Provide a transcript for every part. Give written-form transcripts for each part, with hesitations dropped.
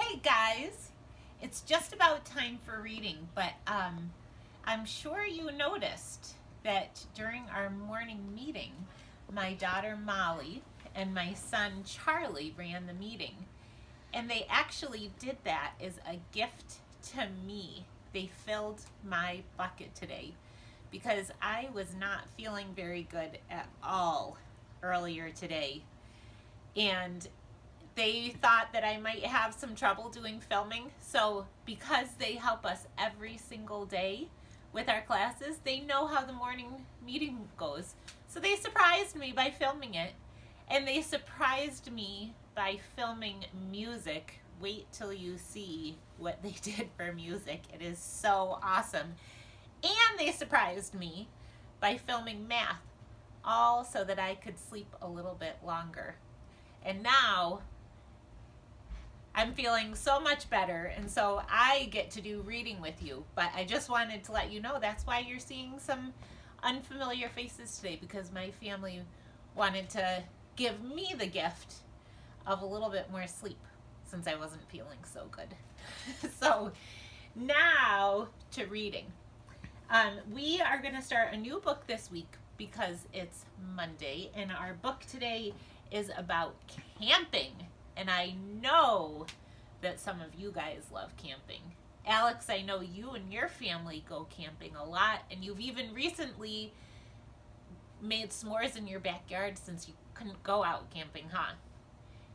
Hey guys, it's just about time for reading, but I'm sure you noticed that during our morning meeting, my daughter Molly and my son Charlie ran the meeting. And they actually did that as a gift to me. They filled my bucket today because I was not feeling very good at all earlier today. And they thought that I might have some trouble doing filming. So, because they help us every single day with our classes, they know how the morning meeting goes. So, they surprised me by filming it. And they surprised me by filming music. Wait till you see what they did for music. It is so awesome. And they surprised me by filming math, all so that I could sleep a little bit longer. And now I'm feeling so much better, and so I get to do reading with you. But I just wanted to let you know that's why you're seeing some unfamiliar faces today, because my family wanted to give me the gift of a little bit more sleep since I wasn't feeling so good. So now to reading. We are going to start a new book this week because it's Monday, and our book today is about camping. And I know that some of you guys love camping. Alex, I know you and your family go camping a lot, and you've even recently made s'mores in your backyard since you couldn't go out camping, huh?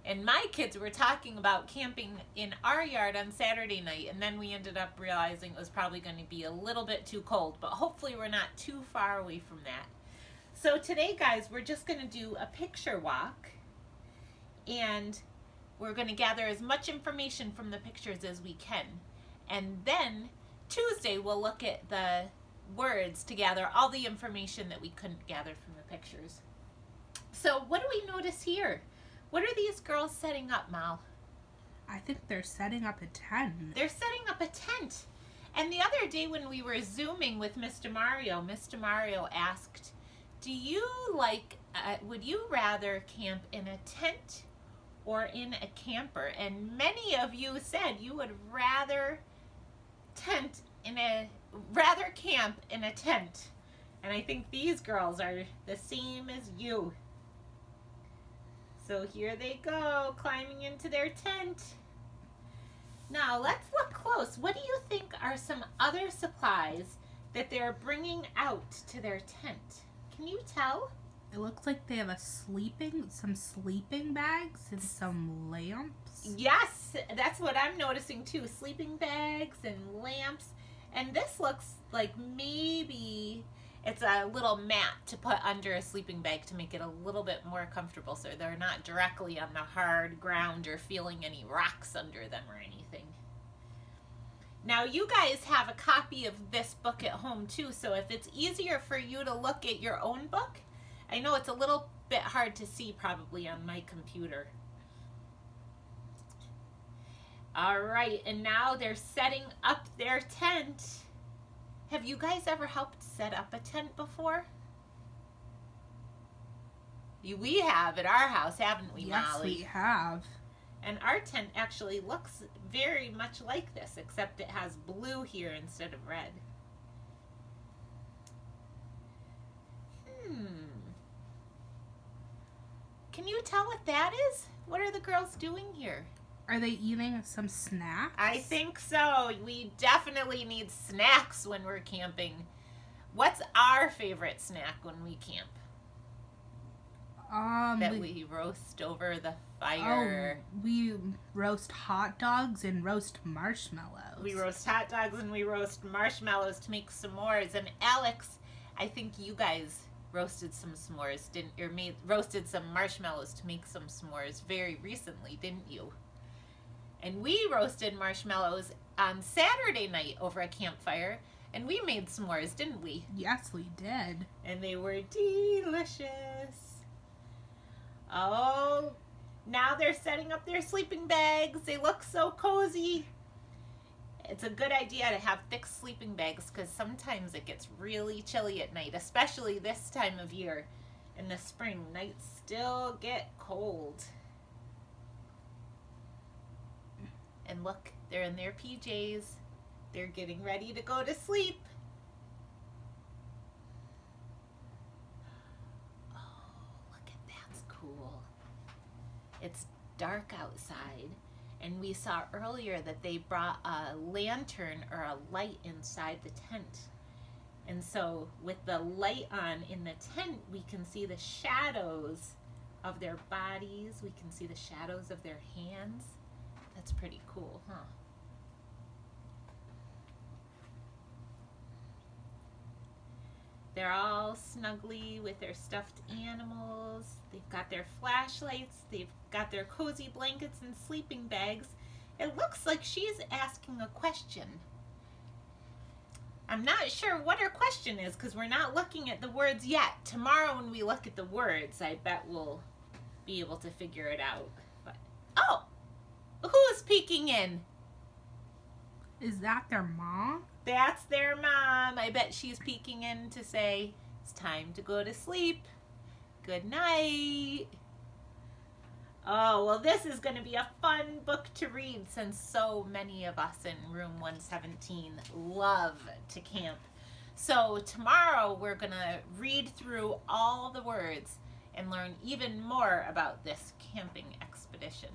And my kids were talking about camping in our yard on Saturday night, and then we ended up realizing it was probably going to be a little bit too cold, but hopefully we're not too far away from that. So today, guys, we're just going to do a picture walk, and we're going to gather as much information from the pictures as we can. And then Tuesday, we'll look at the words to gather all the information that we couldn't gather from the pictures. So what do we notice here? What are these girls setting up, Mal? I think they're setting up a tent. They're setting up a tent. And the other day when we were Zooming with Mr. Mario asked, would you rather camp in a tent or in a camper? And many of you said you would rather camp in a tent. And I think these girls are the same as you. So here they go, climbing into their tent. Now let's look close. What do you think are some other supplies that they're bringing out to their tent? Can you tell? It looks like they have some sleeping bags and some lamps. Yes, that's what I'm noticing too. Sleeping bags and lamps. And this looks like maybe it's a little mat to put under a sleeping bag to make it a little bit more comfortable so they're not directly on the hard ground or feeling any rocks under them or anything. Now you guys have a copy of this book at home too, so if it's easier for you to look at your own book, I know it's a little bit hard to see probably on my computer. All right, and now they're setting up their tent. Have you guys ever helped set up a tent before? We have at our house, haven't we, Yes, Molly? we have. And our tent actually looks very much like this, except it has blue here instead of red. Can you tell what that is? What are the girls doing here? Are they eating some snacks? I think so. We definitely need snacks when we're camping. What's our favorite snack when we camp? That we roast over the fire. Oh, we roast hot dogs and roast marshmallows. We roast hot dogs and we roast marshmallows to make s'mores. And Alex, I think you guys roasted some s'mores, roasted some marshmallows to make some s'mores very recently, didn't you? And we roasted marshmallows on Saturday night over a campfire, and we made s'mores, didn't we? Yes, we did. And they were delicious. Oh, now they're setting up their sleeping bags. They look so cozy. It's a good idea to have thick sleeping bags because sometimes it gets really chilly at night, especially this time of year. In the spring, nights still get cold. And look, they're in their PJs. They're getting ready to go to sleep. Oh, look at that's cool. It's dark outside, and we saw earlier that they brought a lantern or a light inside the tent. And so with the light on in the tent, we can see the shadows of their bodies. We can see the shadows of their hands. That's pretty cool, huh? They're all snuggly with their stuffed animals. They've got their flashlights. They've got their cozy blankets and sleeping bags. It looks like she's asking a question. I'm not sure what her question is because we're not looking at the words yet. Tomorrow when we look at the words, I bet we'll be able to figure it out. But oh, who is peeking in? Is that their mom? That's their mom. I bet she's peeking in to say, it's time to go to sleep. Good night. Oh, well, this is going to be a fun book to read since so many of us in room 117 love to camp. So tomorrow we're going to read through all the words and learn even more about this camping expedition.